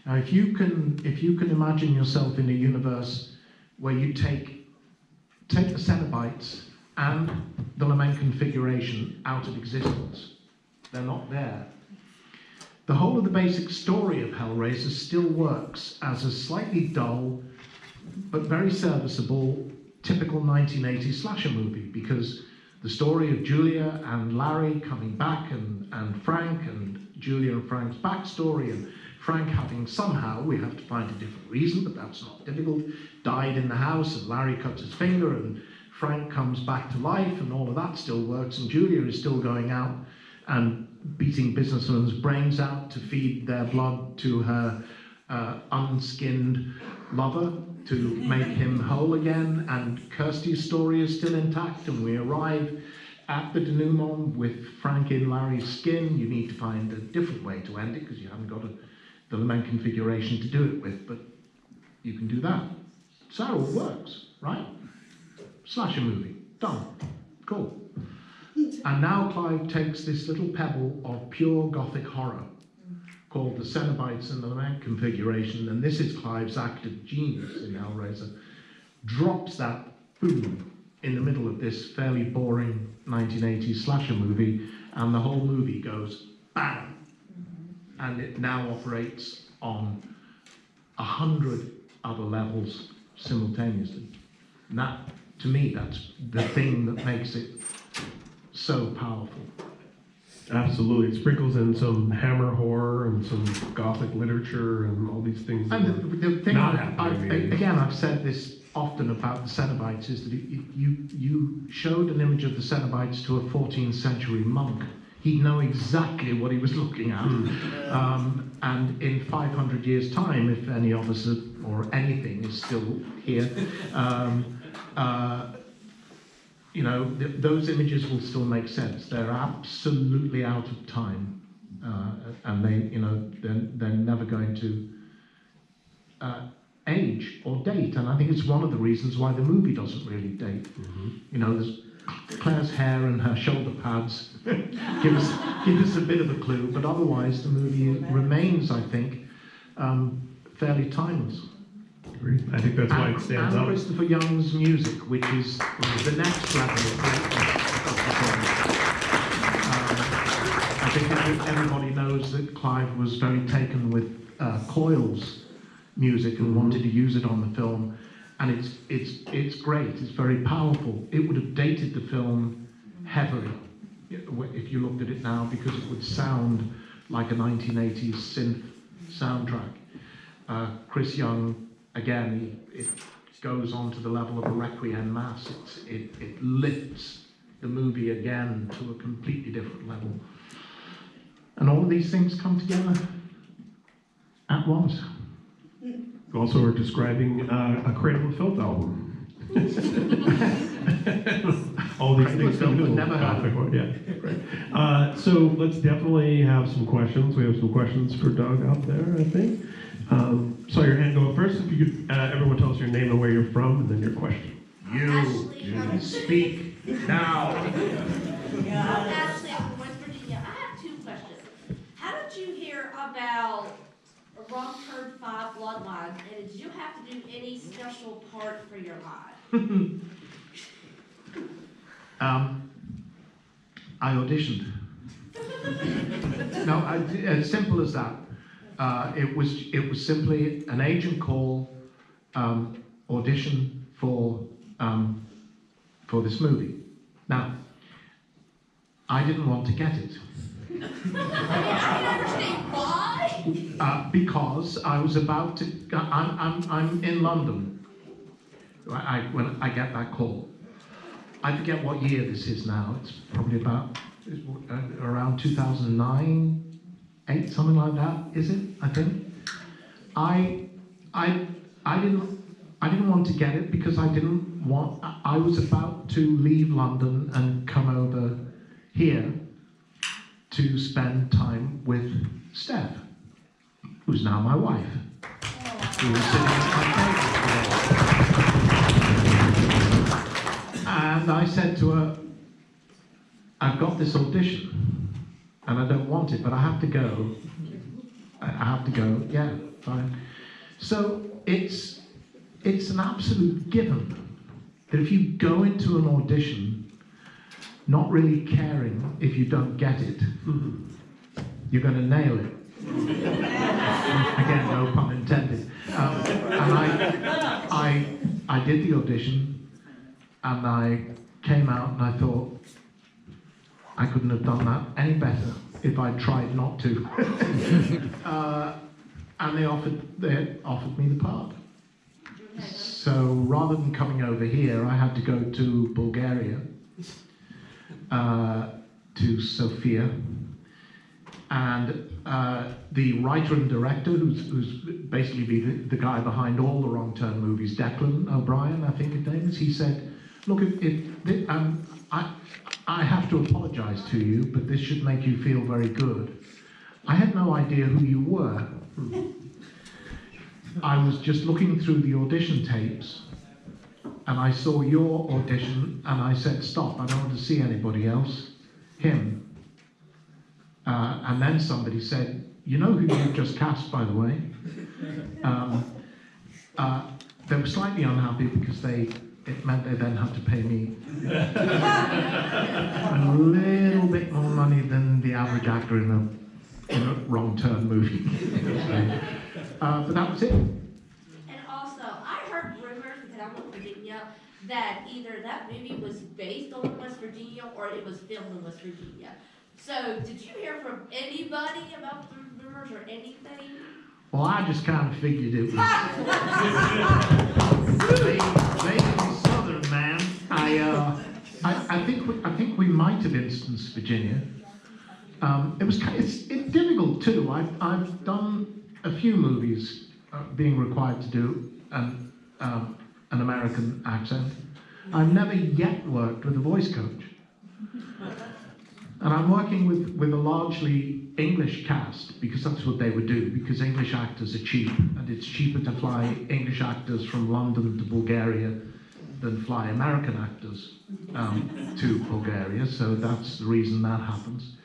Now, if you can imagine yourself in a universe where you take the Cenobites and the Lament configuration out of existence, they're not there. The whole of the basic story of Hellraiser still works as a slightly dull but very serviceable typical 1980s slasher movie, because the story of Julia and Larry coming back and Frank and Julia and Frank's backstory, and Frank having somehow, we have to find a different reason, but that's not difficult, died in the house, and Larry cuts his finger and Frank comes back to life, and all of that still works, and Julia is still going out and beating businessmen's brains out to feed their blood to her unskinned lover to make him whole again, and Kirsty's story is still intact, and we arrive at the denouement with Frank in Larry's skin. You need to find a different way to end it because you haven't got the Lament configuration to do it with, but you can do that. So it all works, right? Slasher movie, done, cool. And now Clive takes this little pebble of pure Gothic horror called the Cenobites and the Lament configuration, and this is Clive's act of genius in Hellraiser, drops that, boom, in the middle of this fairly boring 1980s slasher movie, and the whole movie goes bam, and it now operates on 100 other levels simultaneously. And that, to me, that's the thing that makes it so powerful. Absolutely. It sprinkles in some Hammer horror and some Gothic literature and all these things. And the thing, again, I've said this often about the Cenobites, is that you showed an image of the Cenobites to a 14th century monk. He'd know exactly what he was looking at. And in 500 years' time, if any of us or anything is still here, you know, those images will still make sense. They're absolutely out of time, and they, you know, they're never going to age or date. And I think it's one of the reasons why the movie doesn't really date. You know, there's Claire's hair and her shoulder pads give us a bit of a clue, but otherwise the movie remains, I think, fairly timeless. I think that's why it stands and out. Christopher Young's music, which is the next level of performance. I think everybody knows that Clive was very taken with Coyle's music and wanted to use it on the film, and it's great. It's very powerful. It would have dated the film heavily if you looked at it now, because it would sound like a 1980s synth soundtrack. Chris Young, again, it goes on to the level of a Requiem Mass. It lifts the movie again to a completely different level. And all of these things come together at once. You also are describing a Cradle of Filth album. All these things come together. Never heard. Yeah. So let's definitely have some questions. We have some questions for Doug out there, I think. Saw your hand go up first. If you could, everyone tell us your name and where you're from, and then your question. You speak now. Ashley from West Virginia. I have two questions. How did you hear about Wrong Turn 5 Bloodlines, and did you have to do any special part for your live? I auditioned. No, as simple as that. It was simply an agent call, audition for this movie. Now, I didn't want to get it. I don't understand why. Because I was about to. I'm in London. When I get that call, I forget what year this is now. It's probably about around 2009, 8, something like that. Is it? I think. I didn't want to get it because I didn't want. I was about to leave London and come over here to spend time with Steph, who's now my wife, who was sitting at my table today. And I said to her, I've got this audition, and I don't want it, but I have to go. I have to go, yeah. fine. So it's an absolute given that if you go into an audition not really caring if you don't get it, you're going to nail it. Again, no pun intended. And I did the audition, and I came out and I thought I couldn't have done that any better if I tried not to. And they offered me the part. So rather than coming over here, I had to go to Bulgaria, to Sofia, and the writer and director, who's basically the guy behind all the Wrong Turn movies, Declan O'Brien, I think his name is, he said, look, I have to apologise to you, but this should make you feel very good. I had no idea who you were. I was just looking through the audition tapes, and I saw your audition, and I said, stop, I don't want to see anybody else. Him. And then somebody said, you know who you just cast, by the way? They were slightly unhappy because it meant they then had to pay me a little bit more money than the average actor in a Wrong Turn movie. But that was it. And also, I heard rumors, because I'm from Virginia, that either that movie was based on West Virginia or it was filmed in West Virginia. So, did you hear from anybody about the rumors or anything? Well, I just kind of figured it was vaguely southern, man. I think we might have instanced Virginia. It's difficult too. I've done a few movies being required to do an American accent. I've never yet worked with a voice coach. And I'm working with a largely English cast, because that's what they would do, because English actors are cheap, and it's cheaper to fly English actors from London to Bulgaria than fly American actors to Bulgaria, so that's the reason that happens.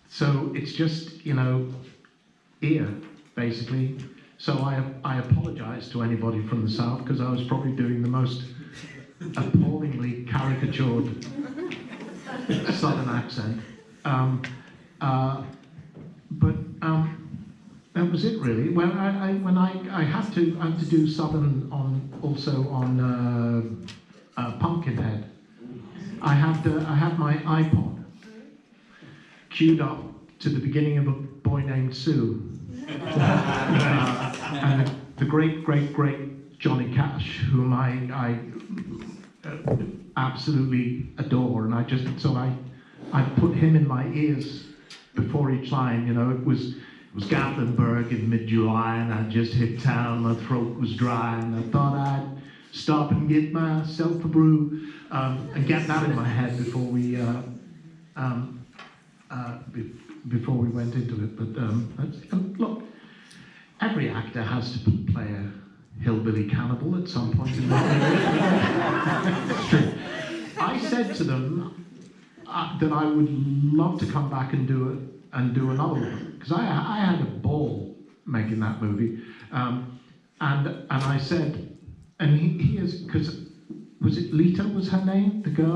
So it's just, ear, basically. So I apologize to anybody from the South, because I was probably doing the most appallingly caricatured Southern accent. But that was it really. When I had to do Southern on Pumpkinhead, I had my iPod queued up to the beginning of A Boy Named Sue, and the great Johnny Cash, whom I absolutely adore, and I put him in my ears before each line. It was Gothenburg in mid-July, and I just hit town. My throat was dry, and I thought I'd stop and get myself a brew, and get that in my head before we went into it. But look, every actor has to play a hillbilly cannibal at some point in their career. It's true. I said to them that I would love to come back and do another one, because I had a ball making that movie, and I said, and he is, because was it Lita was her name, the girl?